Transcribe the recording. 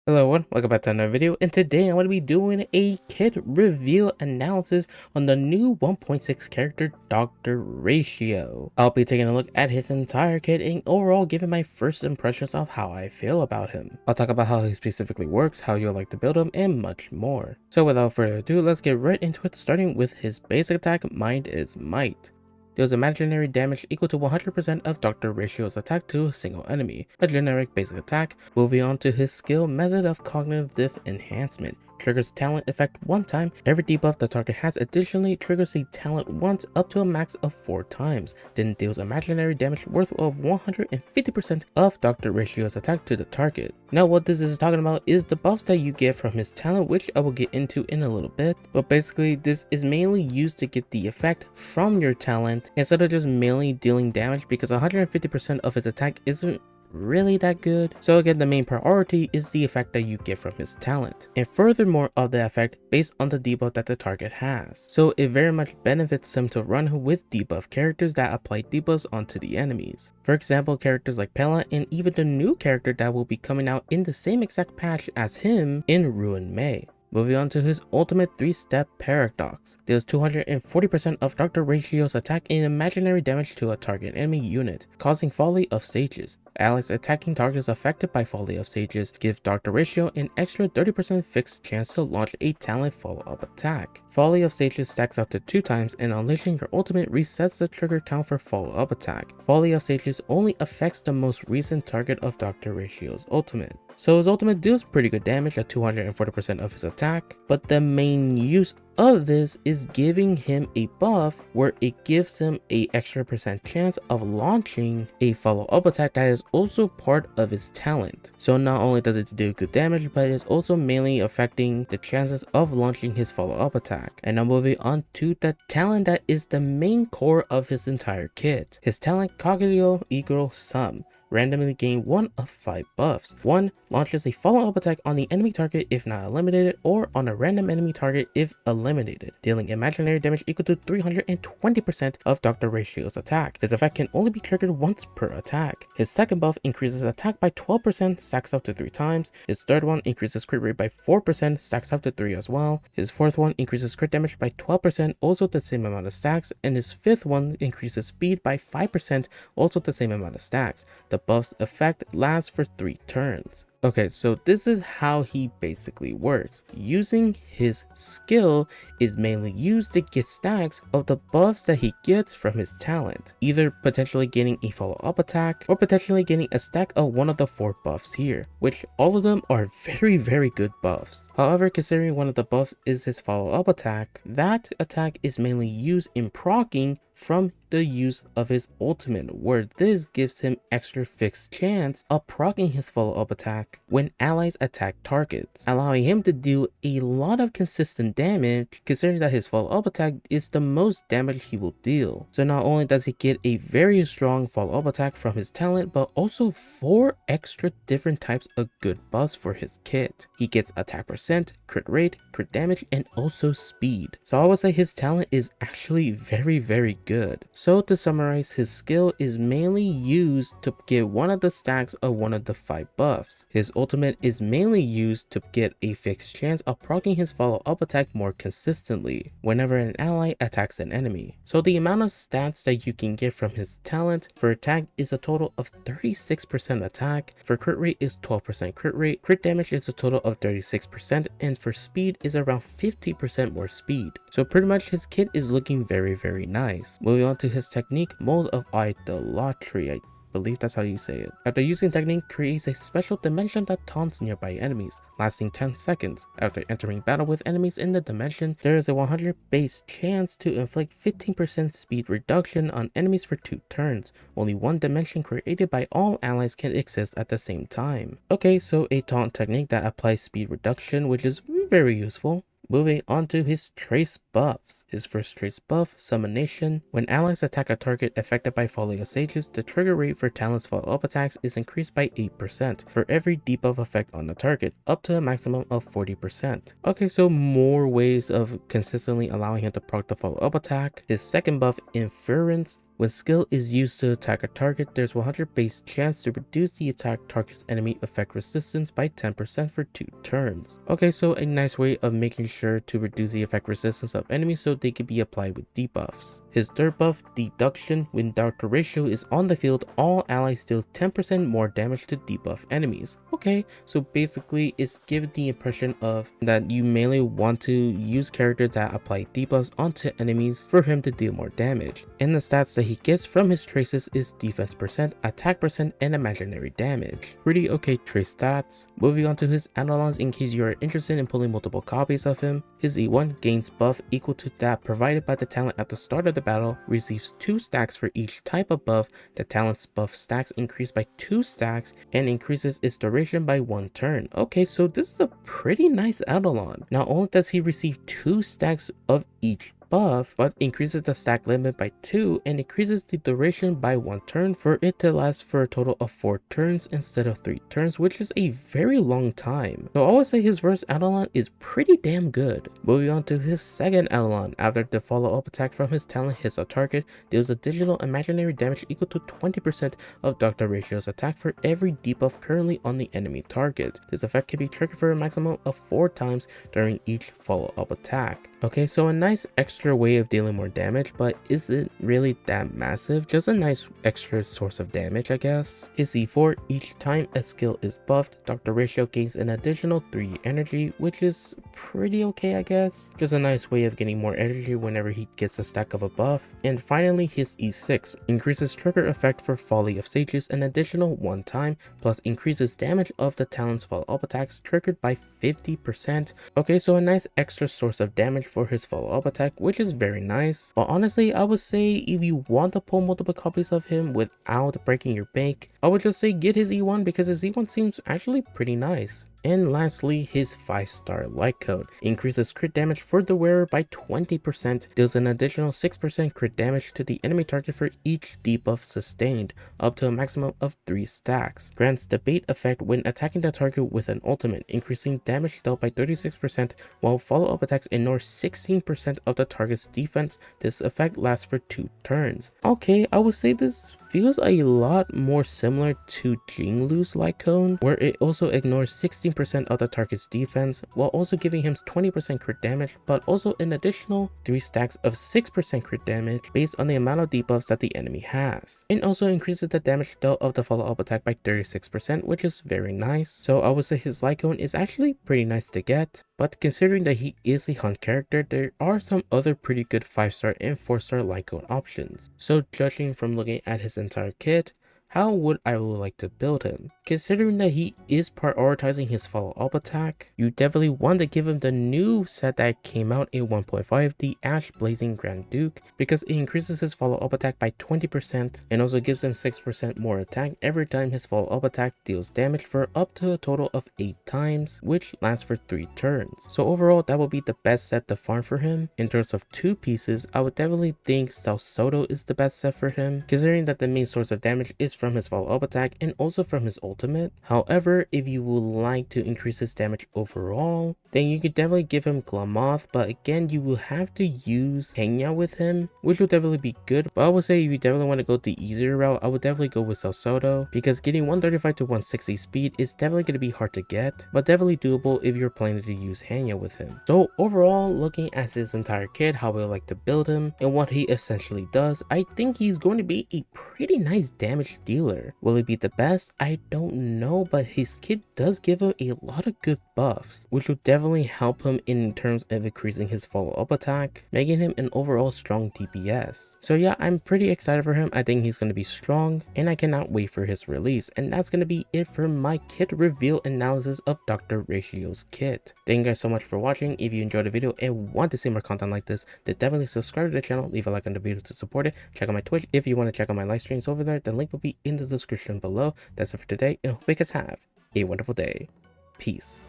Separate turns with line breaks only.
Hello everyone, welcome back to another video, and today I'm going to be doing a kit reveal analysis on the new 1.6 character Dr. Ratio. I'll be taking a look at his entire kit and overall giving my first impressions of how I feel about him. I'll talk about how he specifically works, how you'll like to build him, and much more. So without further ado, let's get right into it, starting with his basic attack, Mind is Might. Deals imaginary damage equal to 100% of Dr. Ratio's attack to a single enemy, a generic basic attack. Moving on to his skill, Method of Cognitive Enhancement. Triggers talent effect one time. Every debuff the target has additionally triggers a talent once up to a max of 4 times, then deals imaginary damage worth of 150% of Dr. Ratio's attack to the target. Now what this is talking about is the buffs that you get from his talent, which I will get into in a little bit, but basically this is mainly used to get the effect from your talent instead of just mainly dealing damage, because 150% of his attack isn't really that good. So again, the main priority is the effect that you get from his talent, and furthermore of the effect based on the debuff that the target has. So it very much benefits him to run with debuff characters that apply debuffs onto the enemies. For example, characters like Pella, and even the new character that will be coming out in the same exact patch as him in Ruin May. Moving on to his ultimate 3-step paradox. Deals 240% of Dr. Ratio's attack and imaginary damage to a target enemy unit, causing Folly of Sages. Allies attacking targets affected by Folly of Sages give Dr. Ratio an extra 30% fixed chance to launch a talent follow-up attack. Folly of Sages stacks up to 2 times, and unleashing your ultimate resets the trigger count for follow-up attack. Folly of Sages only affects the most recent target of Dr. Ratio's ultimate. So his ultimate deals pretty good damage at 240% of his attack, but the main use of this is giving him a buff where it gives him a extra percent chance of launching a follow-up attack that is also part of his talent. So not only does it do good damage, but it's also mainly affecting the chances of launching his follow-up attack. And now moving on to the talent that is the main core of his entire kit. His talent, Cogito equals Sum. Randomly gain 1 of 5 buffs. 1. Launches a follow-up attack on the enemy target if not eliminated, or on a random enemy target if eliminated, dealing imaginary damage equal to 320% of Dr. Ratio's attack. This effect can only be triggered once per attack. His second buff increases attack by 12%, stacks up to 3 times. His third one increases crit rate by 4%, stacks up to 3 as well. His fourth one increases crit damage by 12%, also the same amount of stacks. And his fifth one increases speed by 5%, also the same amount of stacks. The buff's effect lasts for 3 turns. Okay, so this is how he basically works. Using his skill is mainly used to get stacks of the buffs that he gets from his talent, either potentially getting a follow-up attack or potentially getting a stack of one of the 4 buffs here, which all of them are very good buffs. However, considering one of the buffs is his follow-up attack, that attack is mainly used in proccing from the use of his ultimate, where this gives him extra fixed chance of proccing his follow-up attack when allies attack targets, allowing him to do a lot of consistent damage, considering that his follow-up attack is the most damage he will deal. So not only does he get a very strong follow-up attack from his talent, but also 4 extra different types of good buffs for his kit. He gets attack percent, crit rate, crit damage, and also speed. So I would say his talent is actually very good. So to summarize, his skill is mainly used to get one of the stacks of one of the 5 buffs. His ultimate is mainly used to get a fixed chance of proccing his follow-up attack more consistently whenever an ally attacks an enemy. So the amount of stats that you can get from his talent for attack is a total of 36% attack, for crit rate is 12% crit rate, crit damage is a total of 36%, and for speed is around 50% more speed. So pretty much his kit is looking very nice. Moving on to his technique, Mode of Idolatry. I believe that's how you say it. After using technique, creates a special dimension that taunts nearby enemies, lasting 10 seconds. After entering battle with enemies in the dimension, there is a 100 base chance to inflict 15% speed reduction on enemies for 2 turns. Only one dimension created by all allies can exist at the same time. Okay, so a taunt technique that applies speed reduction, which is very useful. Moving on to his trace buffs. His first trace buff, Summonation. When allies attack a target affected by Folly of Sages, the trigger rate for talent's follow-up attacks is increased by 8% for every debuff effect on the target, up to a maximum of 40%. Okay, so more ways of consistently allowing him to proc the follow-up attack. His second buff, Inference. When skill is used to attack a target, there's 100 base chance to reduce the attack target's enemy effect resistance by 10% for 2 turns. Okay, so a nice way of making sure to reduce the effect resistance of enemies so they can be applied with debuffs. His third buff, Deduction. When Dr. Ratio is on the field, all allies deal 10% more damage to debuff enemies. Okay, so basically it's giving the impression of that you mainly want to use characters that apply debuffs onto enemies for him to deal more damage. And the stats that he gets from his traces is defense percent, attack percent, and imaginary damage. Pretty okay trace stats. Moving on to his add-ons in case you are interested in pulling multiple copies of him. His E1 gains buff equal to that provided by the talent at the start of the battle, receives 2 stacks for each type of buff. The talent's buff stacks increase by 2 stacks and increases its duration by 1 turn. Okay, so this is a pretty nice add-on. Not only does he receive 2 stacks of each buff, but increases the stack limit by 2 and increases the duration by 1 turn for it to last for a total of 4 turns instead of 3 turns, which is a very long time. So I would say his first add-on is pretty damn good. Moving on to his second add-on, after the follow-up attack from his talent hits a target, deals additional imaginary damage equal to 20% of Dr. Ratio's attack for every debuff currently on the enemy target. This effect can be triggered for a maximum of 4 times during each follow-up attack. Okay, so a nice extra way of dealing more damage, but isn't really that massive, just a nice extra source of damage, I guess. His E4, each time a skill is buffed, Dr. Ratio gains an additional 3 energy, which is pretty okay, I guess. Just a nice way of getting more energy whenever he gets a stack of a buff. And finally, his E6 increases trigger effect for Folly of Sages an additional 1 time, plus increases damage of the talent's follow-up attacks triggered by 50%. Okay, so a nice extra source of damage for his follow-up attack, which is very nice. But honestly, I would say if you want to pull multiple copies of him without breaking your bank, I would just say get his E1 because his E1 seems actually pretty nice. And lastly, his 5-star light code increases crit damage for the wearer by 20%, deals an additional 6% crit damage to the enemy target for each debuff sustained, up to a maximum of 3 stacks. Grants the bait effect when attacking the target with an ultimate, increasing damage dealt by 36%, while follow-up attacks ignore 16% of the target's defense. This effect lasts for 2 turns. Okay, I would say this feels a lot more similar to Jinglu's light cone, where it also ignores 16% of the target's defense, while also giving him 20% crit damage, but also an additional 3 stacks of 6% crit damage based on the amount of debuffs that the enemy has. It also increases the damage dealt of the follow-up attack by 36%, which is very nice. So I would say his light cone is actually pretty nice to get. But considering that he is a hunt character, there are some other pretty good 5-star and 4-star light cone options. So judging from looking at his entire kit, how would I like to build him? Considering that he is prioritizing his follow-up attack, you definitely want to give him the new set that came out in 1.5, the Ash Blazing Grand Duke, because it increases his follow-up attack by 20% and also gives him 6% more attack every time his follow-up attack deals damage for up to a total of 8 times, which lasts for 3 turns. So overall, that will be the best set to farm for him. In terms of 2 pieces, I would definitely think South Soto is the best set for him, considering that the main source of damage is from his follow-up attack and also from his ultimate. However, if you would like to increase his damage overall, then you could definitely give him Glamoth, but again, you will have to use Henya with him, which will definitely be good. But I would say if you definitely want to go the easier route, I would definitely go with South Soto, because getting 135 to 160 speed is definitely going to be hard to get, but definitely doable if you're planning to use Henya with him. So overall, looking at his entire kit, how I like to build him, and what he essentially does, I think he's going to be a pretty nice damage dealer. Will it be the best? I don't know, but his kit does give him a lot of good buffs, which will definitely help him in terms of increasing his follow-up attack, making him an overall strong DPS. So yeah, I'm pretty excited for him. I think he's going to be strong, and I cannot wait for his release. And that's going to be it for my kit reveal analysis of Dr. Ratio's kit. Thank you guys so much for watching. If you enjoyed the video and want to see more content like this, then definitely subscribe to the channel, leave a like on the video to support it. Check out my Twitch if you want to check out my live streams over there. The link will be in the description below. That's it for today, and I hope you guys have a wonderful day. Peace.